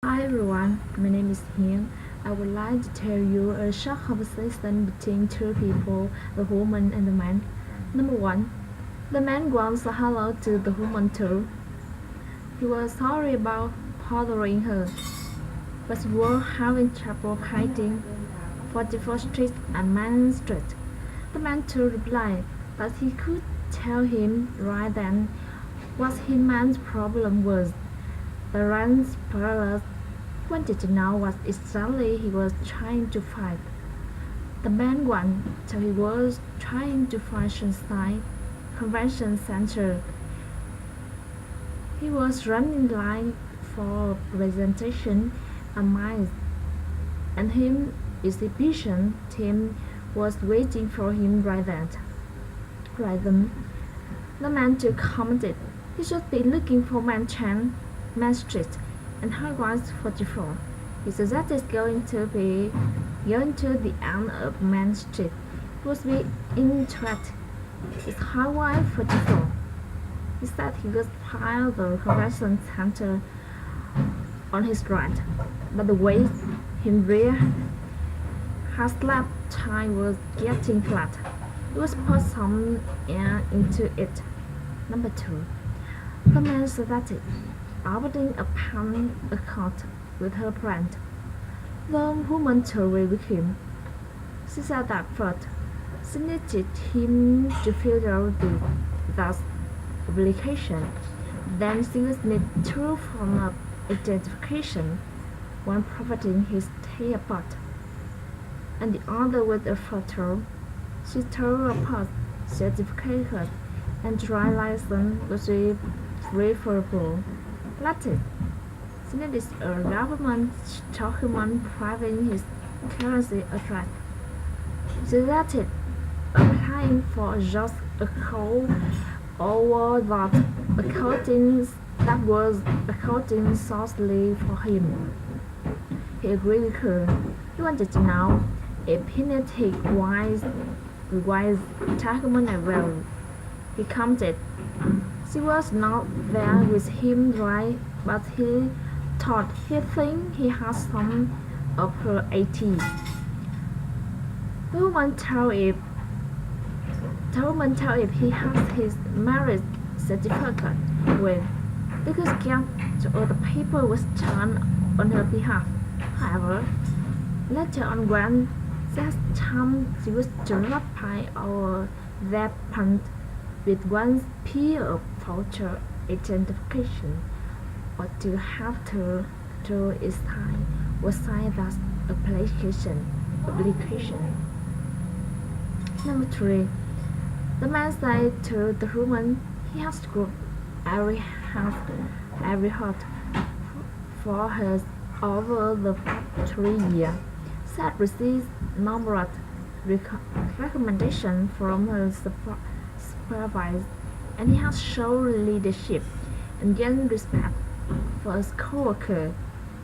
Hi everyone, my name is HI裕N. I would like to tell you a short conversation between two people, a woman and a man. Number one, the man wants a hello to the woman too. He was sorry about bothering her, but he was having trouble hiding 44th Street and Main Street. The man too replied, but he could tell him right then what his man's problem was. The ranch parlor wanted to know what exactly he was trying to find. The man went till he was trying to find Shanghai Convention Center. He was running line for a presentation a mile, and his exhibition team was waiting for him right then. The man too commented he should be looking for Main Street and Highway 44. He suggested going to the end of Main Street would be interesting. It's Highway 44. He said he would find the convention center on his right, but the way his rear his left tire was getting flat. He was put some air into it. Number two, the man suggested opening a pen account with her friend. The woman told with him. She said that first, she needed him to fill out that application. Then she would need two forms of identification, one providing his passport, and the other with a photo. She told a birth certificate and driver's license would be preferable. Latin. Senate is a government document proving his currency address. Suggested applying for just a call over that was accounting solely for him. He agreed with her. He wanted to know if he needed wise document as well. He commented she was not there with him right, but he thought he think he had some of her AT. The woman told if he has his marriage certificate with, they could get all the paper was done on her behalf. However, later on when that time she was dropped by our weapon with one pair of photo identification or to have to its time was sign that application. Number three, the man said to the woman he has grown every heart for her over the past 3 years. Said received numerous recommendations from her supervisor, and he has shown leadership and gained respect for his co-worker.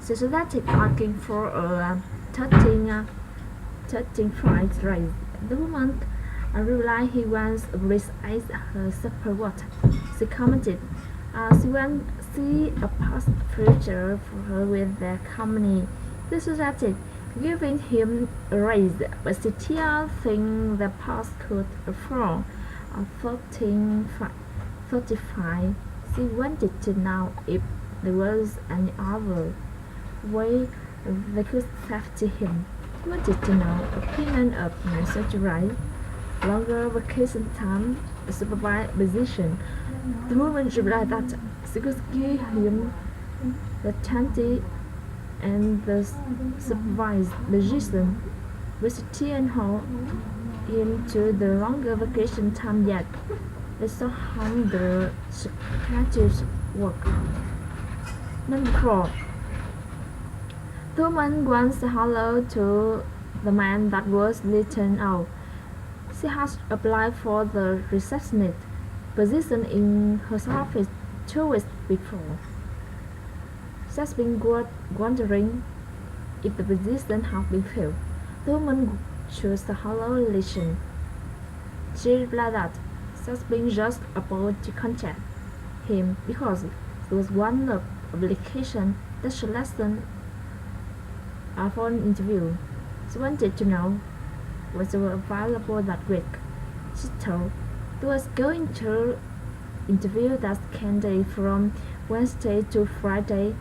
She suggested asking for a 13.5 raise. The woman replied he wants a raise as her support. She commented she wants see a past future for her with their company. She suggested giving him a raise, but she still thinks the past could afford a 35. She wanted to know if there was any other way they could safety him. She wanted to know opinion of message right, longer vacation time, a supervised position. The woman replied that she could give him the 20 and the supervised position, but still hold him to the longer vacation time yet. They saw how the schedules work. Number four, the woman wants a hello to the man that was written out. She has applied for the receptionist position in her office 2 weeks before. She has been wondering if the position has been filled. The woman chose the hello relation. She replied that she has been just about to contact him because it was one of application That's a lesson for an interview. She wanted to know was available that week. She told she was going to interview that Sunday from Wednesday to Friday.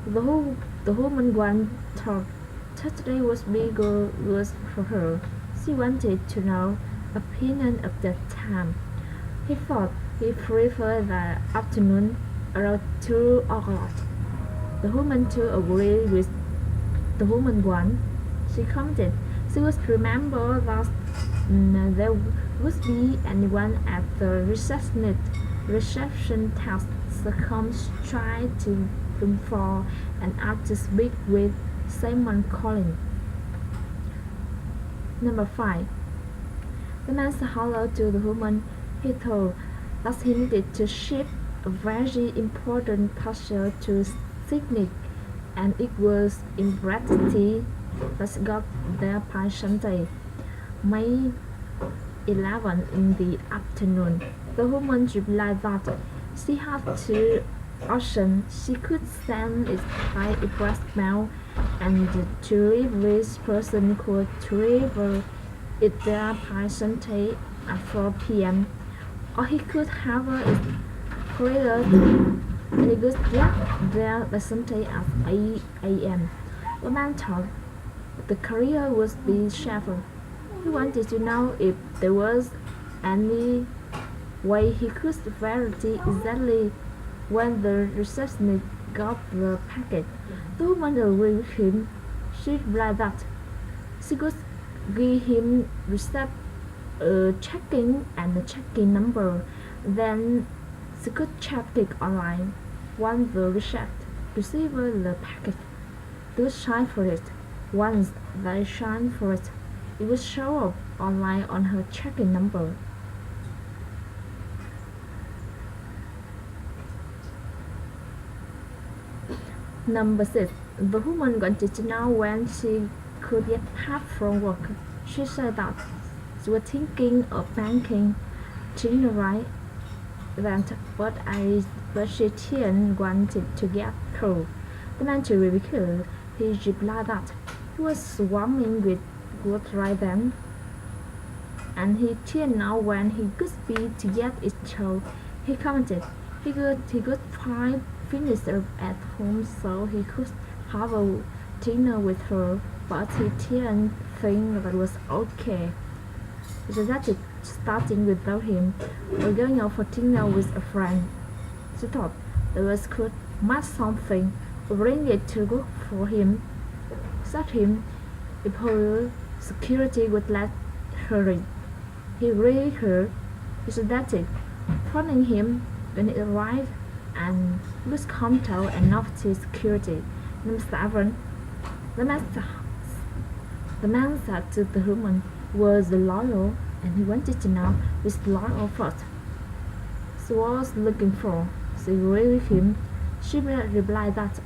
The woman thought Saturday was bigger worse for her. She wanted to know opinion of that time. He thought he preferred the afternoon around 2 o'clock. The woman too agreed with the woman one. She commented she would remember that there would be anyone at the reception desk so come straight to room 4 and asked to speak with Simon Collins. Number 5. The man said hello to the woman. He told that he needed to ship a very important parcel to Sydney, and it was imperative that got there by Sunday, May 11 in the afternoon. The woman replied that she had two options. She could send it by express mail, and the delivery person could deliver it there by Sunday at 4 p.m. or he could have it couriered and it could get there by Sunday at 8 a.m. The man thought the courier would be safer. He wanted to know if there was any way he could verify exactly when the receptionist got the packet. The woman agreed with him. She replied that she could give him receipt, checking and a checking number. Then she could check it online. Once the receiver the packet, they would sign for it. Once they signed for it, it would show up online on her checking number. Number 6. The woman wanted to know when she could get paid from work. She said that she was thinking of banking right that but she didn't wanted to get through. The man to ridicule. He replied that he was swarming with work right then, and he didn't know when he could be to get it through. He commented he could find finisher at home so he could have a dinner with her, but he didn't think that was okay. He suggested starting without him or going out for dinner with a friend. She thought there was could match something, bring it to work for him, said him if her security would let her in. He agreed with her. He suggested phoning him when it arrived and lose control and notice security. Number 7. The man said to the woman was loyal and he wanted to know which loyal first she was looking for. She agreed with him. She replied that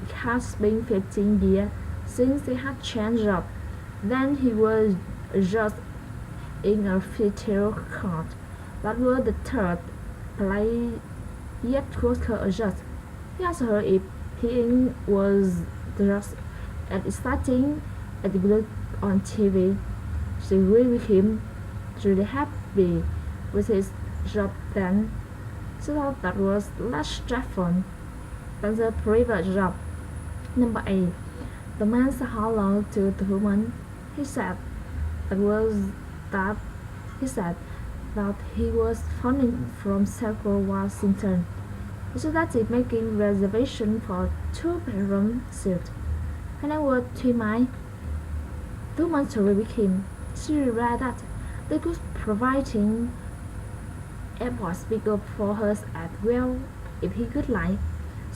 it has been 15 years since he had changed job. Then he was just in a future card. That was the third play yet could her adjust. He asked her if he was just as exciting as it looked on TV. She agreed with him. Really happy with his job then. She thought that was less stressful than the previous job. Number 8. The man said hello to the woman. He said that he was phoning from Seattle, Washington. He suggested making reservation for 2-bedroom suite. Her name was Timai. The woman agreed with him. She replied that they could providing airport pickup for her as well if he could like.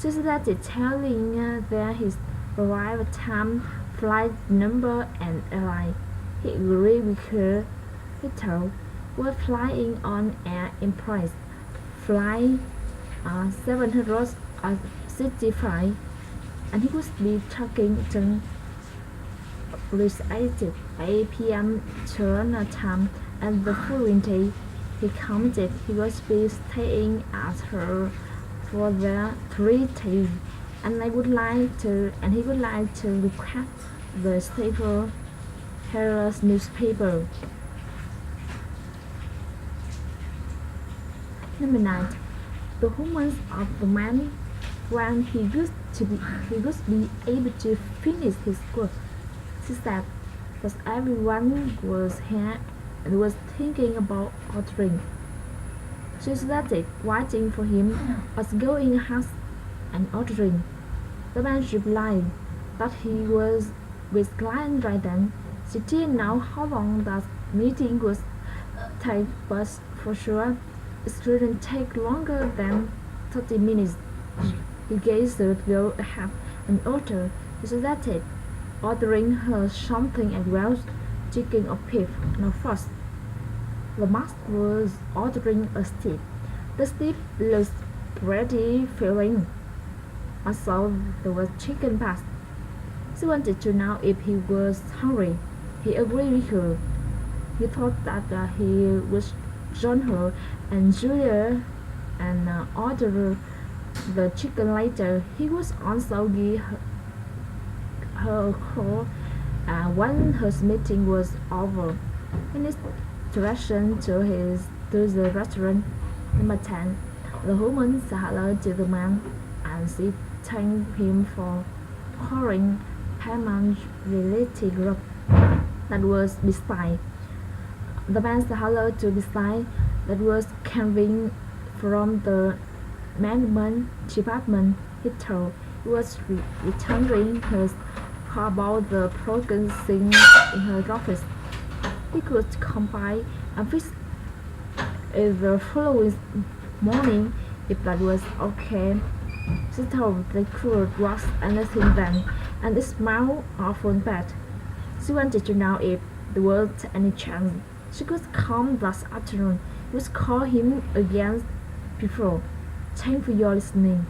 She suggested telling there his arrival time, flight number and airline. He agreed with her. He told we're flying on Air Empress, flight 765, and he would be talking to recited 8 p.m. turn time and the following day. He commented he would be staying at her for the 3 days. and he would like to request the staple Herald's newspaper. Number 9. The humans of the man when he would be able to finish his work. She said, but everyone was here and was thinking about ordering. She started waiting for him was going ahead and ordering. The man replied that he was with client right then. She didn't know how long that meeting would take, but for sure it shouldn't take longer than 30 minutes. He gave the girl a hat and order. He suggested ordering her something as well, chicken or beef, no first. The mask was ordering a steak. The steak looked pretty filling. Also, there was chicken past. She wanted to know if he was hungry. He agreed with her. He thought that he would join her and Julia and order the chicken later. He would also give her a call when her meeting was over. In his direction to the restaurant. Number 10. The woman said hello to the man and she thanked him for calling payment related group that was beside. The man said hello to beside that was coming from the management department. He told he was returning her call about the broken thing in her office. He could come by and fix it the following morning if that was okay. She told they could wash anything then, and it smelled awful bad. She wanted to know if there was any chance she could come this afternoon. He would call him again before. Thanks for your listening.